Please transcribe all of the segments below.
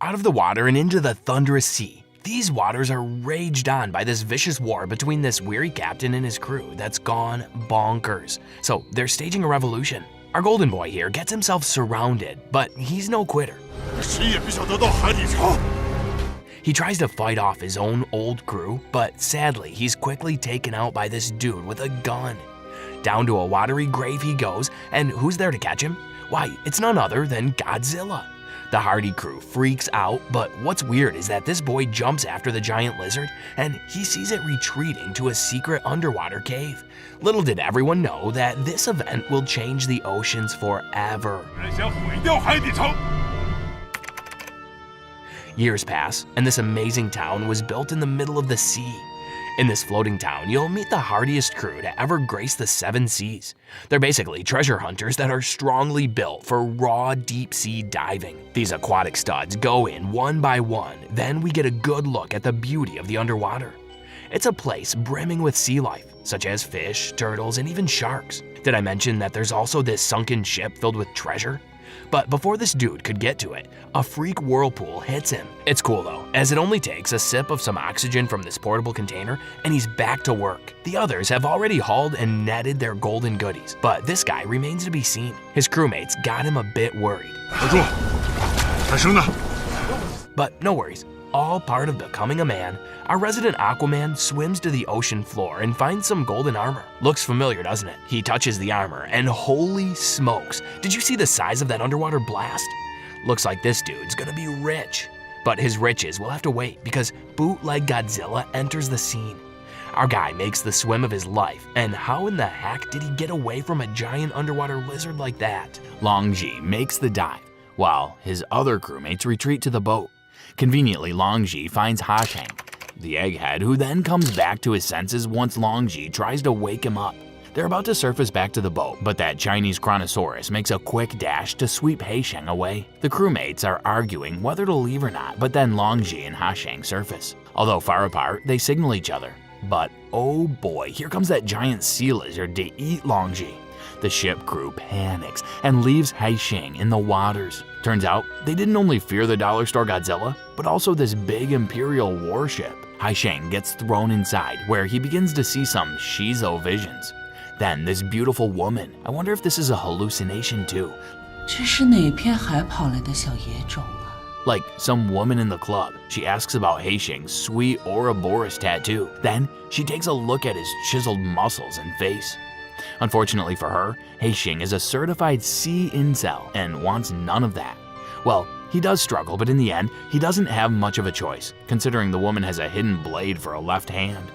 Out of the water and into the thunderous sea. These waters are raged on by this vicious war between this weary captain and his crew that's gone bonkers. So they're staging a revolution. Our golden boy here gets himself surrounded, but he's no quitter. He tries to fight off his own old crew, but sadly he's quickly taken out by this dude with a gun. Down to a watery grave he goes, and who's there to catch him? Why, it's none other than Godzilla. The hardy crew freaks out, but what's weird is that this boy jumps after the giant lizard and he sees it retreating to a secret underwater cave. Little did everyone know that this event will change the oceans forever. Years pass, and this amazing town was built in the middle of the sea. In this floating town, you'll meet the hardiest crew to ever grace the 7 seas. They're basically treasure hunters that are strongly built for raw deep sea diving. These aquatic studs go in one by one, then we get a good look at the beauty of the underwater. It's a place brimming with sea life, such as fish, turtles, and even sharks. Did I mention that there's also this sunken ship filled with treasure? But before this dude could get to it, a freak whirlpool hits him. It's cool though, as it only takes a sip of some oxygen from this portable container and he's back to work. The others have already hauled and netted their golden goodies, but this guy remains to be seen. His crewmates got him a bit worried. But no worries, all part of becoming a man. Our resident Aquaman swims to the ocean floor and finds some golden armor. Looks familiar, doesn't it? He touches the armor and holy smokes, did you see the size of that underwater blast? Looks like this dude's gonna be rich. But his riches will have to wait because bootleg Godzilla enters the scene. Our guy makes the swim of his life, and how in the heck did he get away from a giant underwater lizard like that? Longji makes the dive, while his other crewmates retreat to the boat. Conveniently, Longji finds Hasheng, the egghead, who then comes back to his senses once Longji tries to wake him up. They're about to surface back to the boat, but that Chinese Chronosaurus makes a quick dash to sweep Hasheng away. The crewmates are arguing whether to leave or not, but then Longji and Hasheng surface. Although far apart, they signal each other. But oh boy, here comes that giant sea lizard to eat Longji. The ship crew panics and leaves Haisheng in the waters. Turns out, they didn't only fear the dollar store Godzilla, but also this big Imperial warship. Haisheng gets thrown inside, where he begins to see some Shizo visions. Then this beautiful woman, I wonder if this is a hallucination too. Like some woman in the club, she asks about Haisheng's sweet Ouroboros tattoo. Then she takes a look at his chiseled muscles and face. Unfortunately for her, Haisheng is a certified sea incel and wants none of that. Well, he does struggle, but in the end, he doesn't have much of a choice, considering the woman has a hidden blade for a left hand.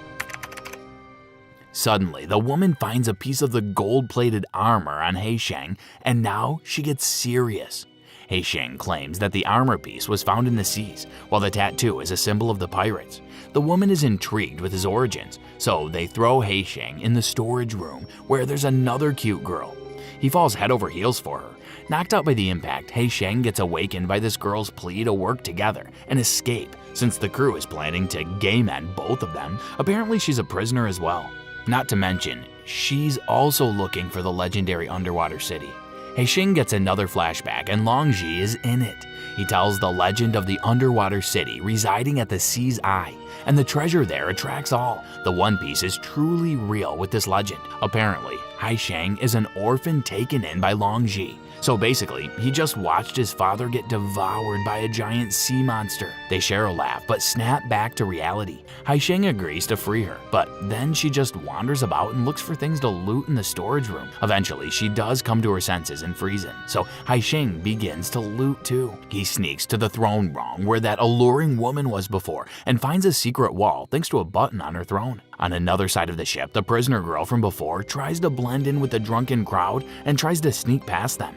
Suddenly, the woman finds a piece of the gold-plated armor on Haisheng, and now she gets serious. Haisheng claims that the armor piece was found in the seas, while the tattoo is a symbol of the pirates. The woman is intrigued with his origins, so they throw Haisheng in the storage room, where there's another cute girl. He falls head over heels for her. Knocked out by the impact, Haisheng gets awakened by this girl's plea to work together and escape, since the crew is planning to gay-men both of them. Apparently she's a prisoner as well. Not to mention, she's also looking for the legendary underwater city. Haisheng gets another flashback and Longji is in it. He tells the legend of the underwater city residing at the sea's eye, and the treasure there attracts all. The One Piece is truly real with this legend. Apparently, Haisheng is an orphan taken in by Longji. So basically, he just watched his father get devoured by a giant sea monster. They share a laugh, but snap back to reality. Haisheng agrees to free her, but then she just wanders about and looks for things to loot in the storage room. Eventually, she does come to her senses and frees him, so Haisheng begins to loot too. He sneaks to the throne room where that alluring woman was before and finds a secret wall thanks to a button on her throne. On another side of the ship, the prisoner girl from before tries to blend in with the drunken crowd and tries to sneak past them.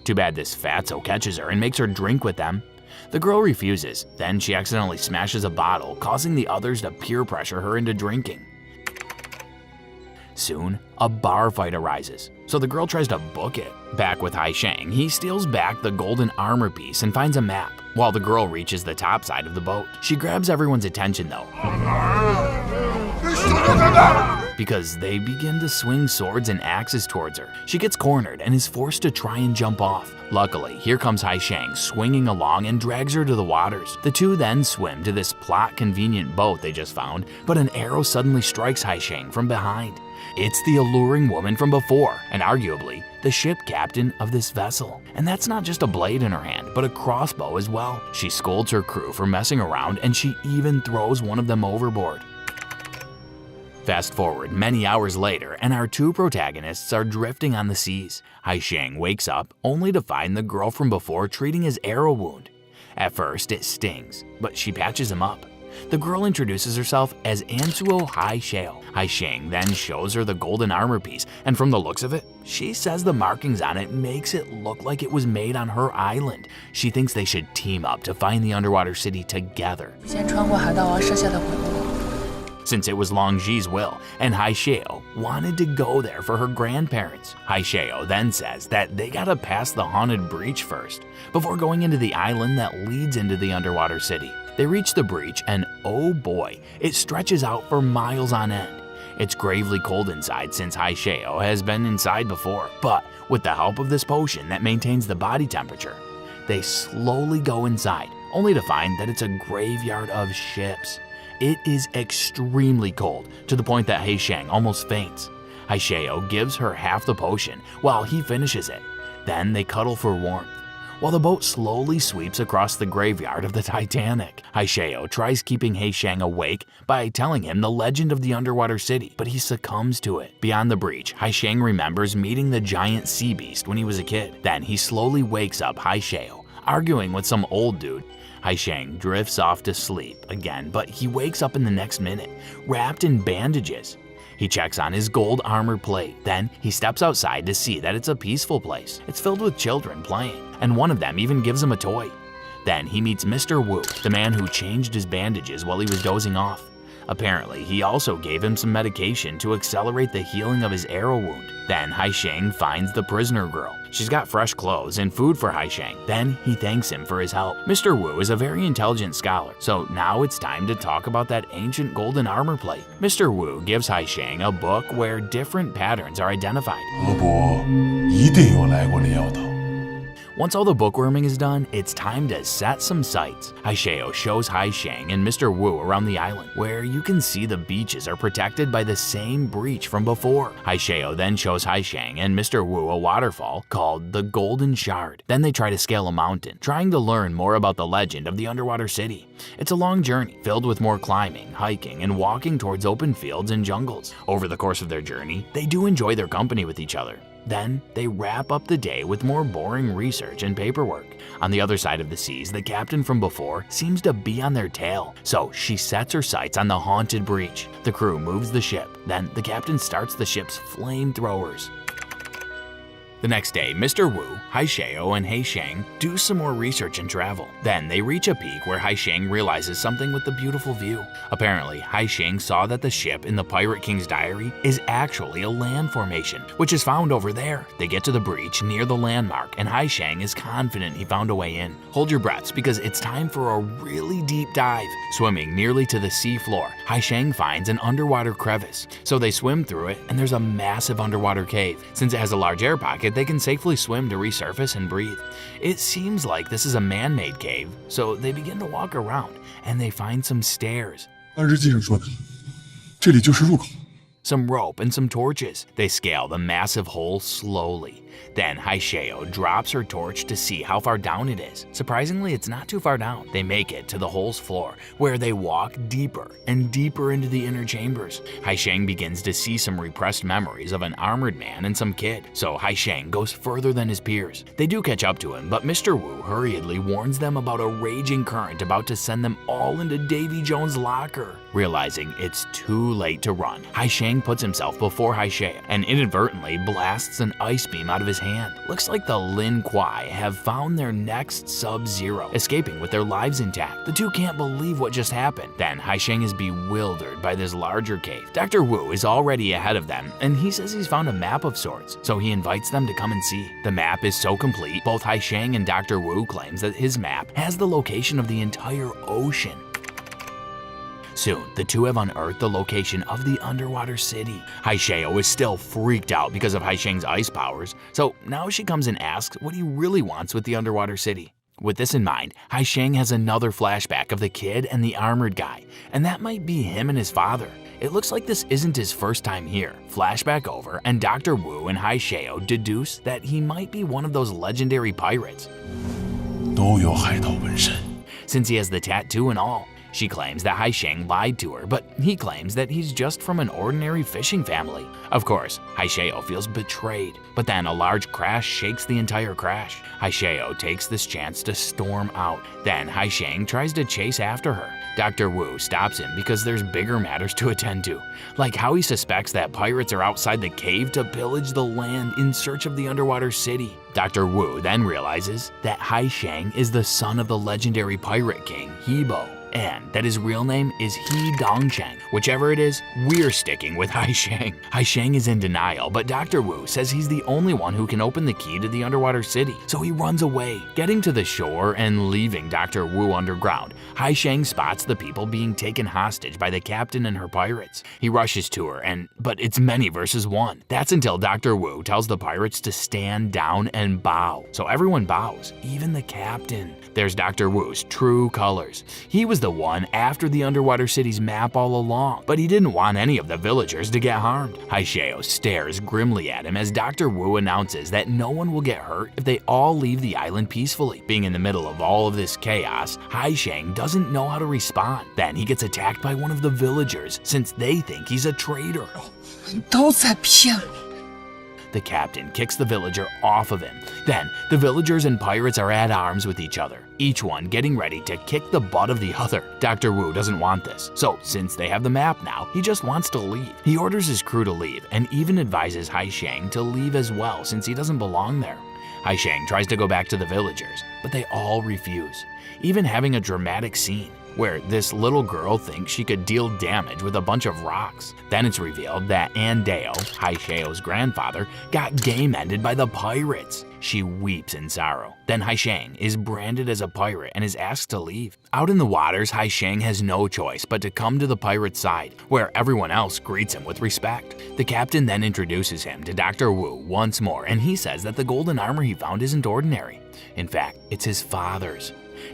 Too bad this fatso catches her and makes her drink with them. The girl refuses, then she accidentally smashes a bottle, causing the others to peer pressure her into drinking. Soon, a bar fight arises, so the girl tries to book it. Back with Haisheng, he steals back the golden armor piece and finds a map, while the girl reaches the top side of the boat. She grabs everyone's attention though, because they begin to swing swords and axes towards her. She gets cornered and is forced to try and jump off. Luckily, here comes Haisheng swinging along and drags her to the waters. The two then swim to this plot-convenient boat they just found, but an arrow suddenly strikes Haisheng from behind. It's the alluring woman from before, and arguably, the ship captain of this vessel. And that's not just a blade in her hand, but a crossbow as well. She scolds her crew for messing around, and she even throws one of them overboard. Fast forward many hours later, and our two protagonists are drifting on the seas. Haisheng wakes up only to find the girl from before treating his arrow wound. At first, it stings, but she patches him up. The girl introduces herself as Ansuo Haisheng. Haisheng then shows her the golden armor piece, and from the looks of it, she says the markings on it makes it look like it was made on her island. She thinks they should team up to find the underwater city together. Since it was Long Ji's will, and Haisheng wanted to go there for her grandparents. Haisheng then says that they gotta pass the haunted breach first, before going into the island that leads into the underwater city. They reach the breach, and oh boy, it stretches out for miles on end. It's gravely cold inside since Haisheng has been inside before, but with the help of this potion that maintains the body temperature, they slowly go inside, only to find that it's a graveyard of ships. It is extremely cold, to the point that Haisheng almost faints. Haisheng gives her half the potion while he finishes it. Then they cuddle for warmth, while the boat slowly sweeps across the graveyard of the Titanic. Haisheng tries keeping Haisheng awake by telling him the legend of the underwater city, but he succumbs to it. Beyond the breach, Haisheng remembers meeting the giant sea beast when he was a kid. Then he slowly wakes up Haisheng, arguing with some old dude. Haisheng drifts off to sleep again, but he wakes up in the next minute, wrapped in bandages. He checks on his gold armor plate. Then he steps outside to see that it's a peaceful place. It's filled with children playing, and one of them even gives him a toy. Then he meets Mr. Wu, the man who changed his bandages while he was dozing off. Apparently, he also gave him some medication to accelerate the healing of his arrow wound. Then Haisheng finds the prisoner girl. She's got fresh clothes and food for Haisheng. Then he thanks him for his help. Mr. Wu is a very intelligent scholar, so now it's time to talk about that ancient golden armor plate. Mr. Wu gives Haisheng a book where different patterns are identified. Once all the bookworming is done, it's time to set some sights. Haisheng shows Haisheng and Mr. Wu around the island, where you can see the beaches are protected by the same breach from before. Haisheng then shows Haisheng and Mr. Wu a waterfall called the Golden Shard. Then they try to scale a mountain, trying to learn more about the legend of the underwater city. It's a long journey, filled with more climbing, hiking, and walking towards open fields and jungles. Over the course of their journey, they do enjoy their company with each other. Then, they wrap up the day with more boring research and paperwork. On the other side of the seas, the captain from before seems to be on their tail, so she sets her sights on the haunted breach. The crew moves the ship. Then, the captain starts the ship's flamethrowers. The next day, Mr. Wu, Haisheng, and Haisheng do some more research and travel. Then they reach a peak where Haisheng realizes something with the beautiful view. Apparently, Haisheng saw that the ship in the Pirate King's diary is actually a land formation, which is found over there. They get to the breach near the landmark, and Haisheng is confident he found a way in. Hold your breaths, because it's time for a really deep dive. Swimming nearly to the sea floor, Haisheng finds an underwater crevice. So they swim through it, and there's a massive underwater cave. Since it has a large air pocket, they can safely swim to resurface and breathe. It seems like this is a man-made cave, so they begin to walk around, and they find some stairs, some rope, and some torches. They scale the massive hole slowly. Then Haisheng drops her torch to see how far down it is. Surprisingly, it's not too far down. They make it to the hole's floor, where they walk deeper and deeper into the inner chambers. Haisheng begins to see some repressed memories of an armored man and some kid, so Haisheng goes further than his peers. They do catch up to him, but Mr. Wu hurriedly warns them about a raging current about to send them all into Davy Jones' locker. Realizing it's too late to run, Haisheng puts himself before Haisheng and inadvertently blasts an ice beam out of his hand. Looks like the Lin Kuai have found their next Sub-Zero, escaping with their lives intact. The two can't believe what just happened. Then Haisheng is bewildered by this larger cave. Dr. Wu is already ahead of them, and he says he's found a map of sorts, so he invites them to come and see. The map is so complete, both Haisheng and Dr. Wu claims that his map has the location of the entire ocean. Soon, the two have unearthed the location of the underwater city. Haisheo is still freaked out because of Haisheng's ice powers, so now she comes and asks what he really wants with the underwater city. With this in mind, Haisheng has another flashback of the kid and the armored guy, and that might be him and his father. It looks like this isn't his first time here. Flashback over, and Dr. Wu and Haisheo deduce that he might be one of those legendary pirates. 都有海盗纹身。 Since he has the tattoo and all. She claims that Haisheng lied to her, but he claims that he's just from an ordinary fishing family. Of course, Haisheo feels betrayed, but then a large crash shakes the entire crash. Haisheo takes this chance to storm out. Then Haisheng tries to chase after her. Dr. Wu stops him because there's bigger matters to attend to, like how he suspects that pirates are outside the cave to pillage the land in search of the underwater city. Dr. Wu then realizes that Haisheng is the son of the legendary pirate king, Hebo, and that his real name is He Dongsheng. Whichever it is, we're sticking with Haisheng. Haisheng is in denial, but Dr. Wu says he's the only one who can open the key to the underwater city, so he runs away. Getting to the shore and leaving Dr. Wu underground, Haisheng spots the people being taken hostage by the captain and her pirates. He rushes to her, but it's many versus one. That's until Dr. Wu tells the pirates to stand down and bow. So everyone bows, even the captain. There's Dr. Wu's true colors. He was the one after the underwater city's map all along, but he didn't want any of the villagers to get harmed. Haisheo stares grimly at him as Dr. Wu announces that no one will get hurt if they all leave the island peacefully. Being in the middle of all of this chaos, Haisheng doesn't know how to respond. Then he gets attacked by one of the villagers since they think he's a traitor. 都在骗我。 The captain kicks the villager off of him. Then, the villagers and pirates are at arms with each other, each one getting ready to kick the butt of the other. Dr. Wu doesn't want this, so since they have the map now, he just wants to leave. He orders his crew to leave and even advises Haisheng to leave as well since he doesn't belong there. Haisheng tries to go back to the villagers, but they all refuse, even having a dramatic scene where this little girl thinks she could deal damage with a bunch of rocks. Then it's revealed that Andeo, Haisheo's grandfather, got game ended by the pirates. She weeps in sorrow. Then Haisheng is branded as a pirate and is asked to leave. Out in the waters, Haisheng has no choice but to come to the pirate side, where everyone else greets him with respect. The captain then introduces him to Dr. Wu once more, and he says that the golden armor he found isn't ordinary. In fact, it's his father's.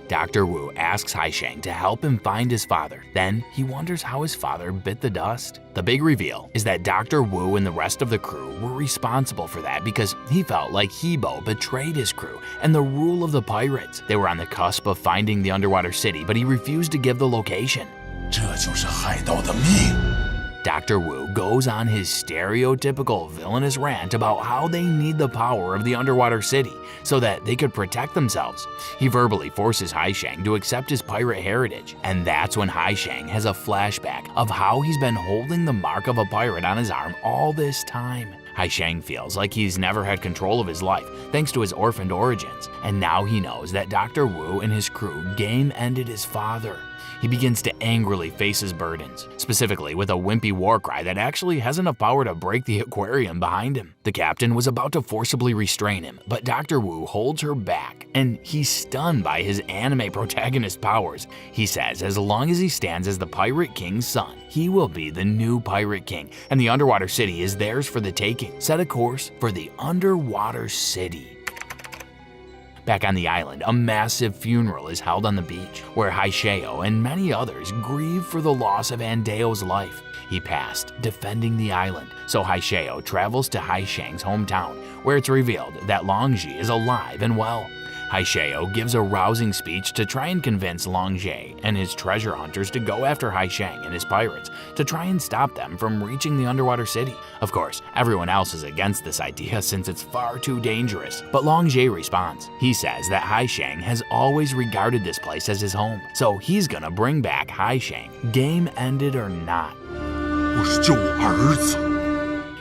Dr. Wu asks Haisheng to help him find his father. Then he wonders how his father bit the dust. The big reveal is that Dr. Wu and the rest of the crew were responsible for that because he felt like Hebo betrayed his crew and the rule of the pirates. They were on the cusp of finding the underwater city, but he refused to give the location. 这就是海盗的命。 Dr. Wu goes on his stereotypical villainous rant about how they need the power of the underwater city so that they could protect themselves. He verbally forces Haisheng to accept his pirate heritage, and that's when Haisheng has a flashback of how he's been holding the mark of a pirate on his arm all this time. Haisheng feels like he's never had control of his life thanks to his orphaned origins, and now he knows that Dr. Wu and his crew game-ended his father. He begins to angrily face his burdens, specifically with a wimpy war cry that actually has enough power to break the aquarium behind him. The captain was about to forcibly restrain him, but Dr. Wu holds her back, and he's stunned by his anime protagonist powers. He says as long as he stands as the Pirate King's son, he will be the new Pirate King, and the underwater city is theirs for the taking. Set a course for the underwater city. Back on the island, a massive funeral is held on the beach, where Haisheo and many others grieve for the loss of Andeo's life. He passed defending the island, so Haisheo travels to Haisheng's hometown, where it's revealed that Longji is alive and well. Haisheo gives a rousing speech to try and convince Longji and his treasure hunters to go after Haisheng and his pirates to try and stop them from reaching the underwater city. Of course, everyone else is against this idea since it's far too dangerous, but Longji responds. He says that Haisheng has always regarded this place as his home, so he's gonna bring back Haisheng, game ended or not. 我是救我儿子。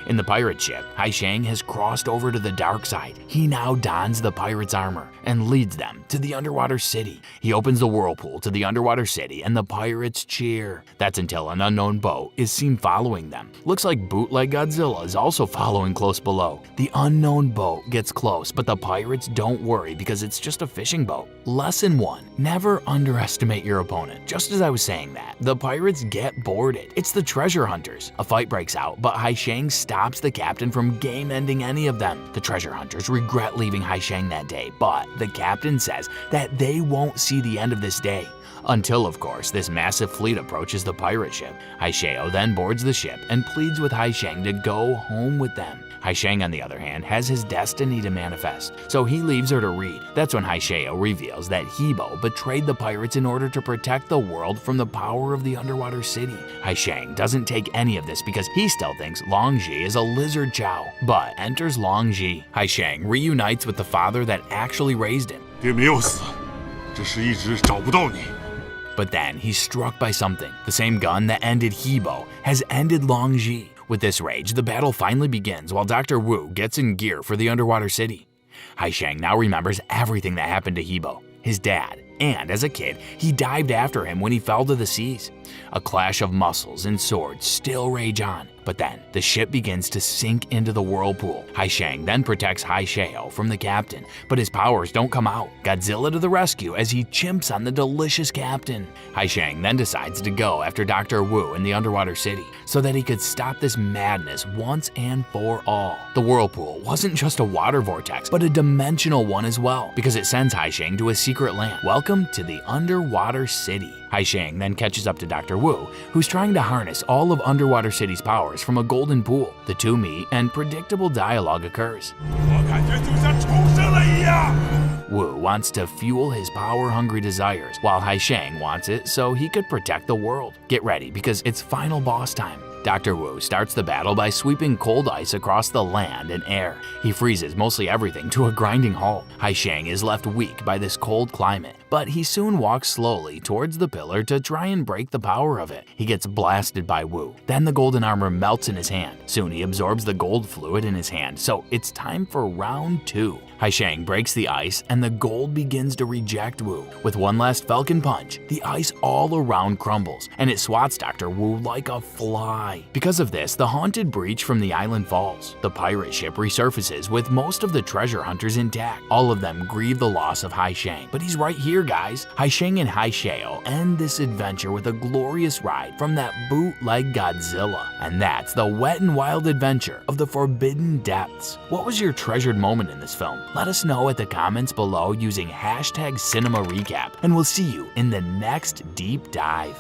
In the pirate ship, Hai Shang has crossed over to the dark side. He now dons the pirate's armor and leads them to the underwater city. He opens the whirlpool to the underwater city and the pirates cheer. That's until an unknown boat is seen following them. Looks like bootleg Godzilla is also following close below. The unknown boat gets close, but the pirates don't worry because it's just a fishing boat. Lesson 1. Never underestimate your opponent. Just as I was saying that, the pirates get boarded. It's the treasure hunters. A fight breaks out, but Hai Shang stops the captain from game-ending any of them. The treasure hunters regret leaving Hai Shang that day, but the captain says that they won't see the end of this day. Until, of course, this massive fleet approaches the pirate ship. Hai Shao then boards the ship and pleads with Hai Shang to go home with them. Hai Shang, on the other hand, has his destiny to manifest, so he leaves her to read. That's when Hai Shao reveals that Hebo betrayed the pirates in order to protect the world from the power of the underwater city. Hai Shang doesn't take any of this because he still thinks Long Ji is a lizard chow, but enters Long Ji. Hai Shang reunites with the father that actually raised him. 爹没有死，只是一直找不到你。 But then he's struck by something. The same gun that ended Hebo has ended Long Ji. With this rage, the battle finally begins while Dr. Wu gets in gear for the underwater city. Hai Shang now remembers everything that happened to Hebo, his dad, and as a kid, he dived after him when he fell to the seas. A clash of muscles and swords still rage on, but then the ship begins to sink into the whirlpool. Hai Shang then protects Hai Shao from the captain, but his powers don't come out. Godzilla to the rescue as he chimps on the delicious captain. Hai Shang then decides to go after Dr. Wu in the underwater city so that he could stop this madness once and for all. The whirlpool wasn't just a water vortex, but a dimensional one as well, because it sends Hai Shang to a secret land. Welcome to the underwater city. Hai Shang then catches up to Dr. Wu, who's trying to harness all of Underwater City's powers from a golden pool. The two meet and predictable dialogue occurs. 我感觉就像重生了一样。 Wu wants to fuel his power-hungry desires, while Hai Shang wants it so he could protect the world. Get ready because it's final boss time. Dr. Wu starts the battle by sweeping cold ice across the land and air. He freezes mostly everything to a grinding halt. Hai Shang is left weak by this cold climate, but he soon walks slowly towards the pillar to try and break the power of it. He gets blasted by Wu. Then the golden armor melts in his hand. Soon he absorbs the gold fluid in his hand, so it's time for round 2. Hai Shang breaks the ice and the gold begins to reject Wu. With one last falcon punch, the ice all around crumbles and it swats Dr. Wu like a fly. Because of this, the haunted breach from the island falls. The pirate ship resurfaces with most of the treasure hunters intact. All of them grieve the loss of Hai Shang, but he's right here, guys. Hai Shang and Hai Shao end this adventure with a glorious ride from that bootleg Godzilla. And that's the wet and wild adventure of the Forbidden Depths. What was your treasured moment in this film? Let us know at the comments below using #CinemaRecap, and we'll see you in the next deep dive.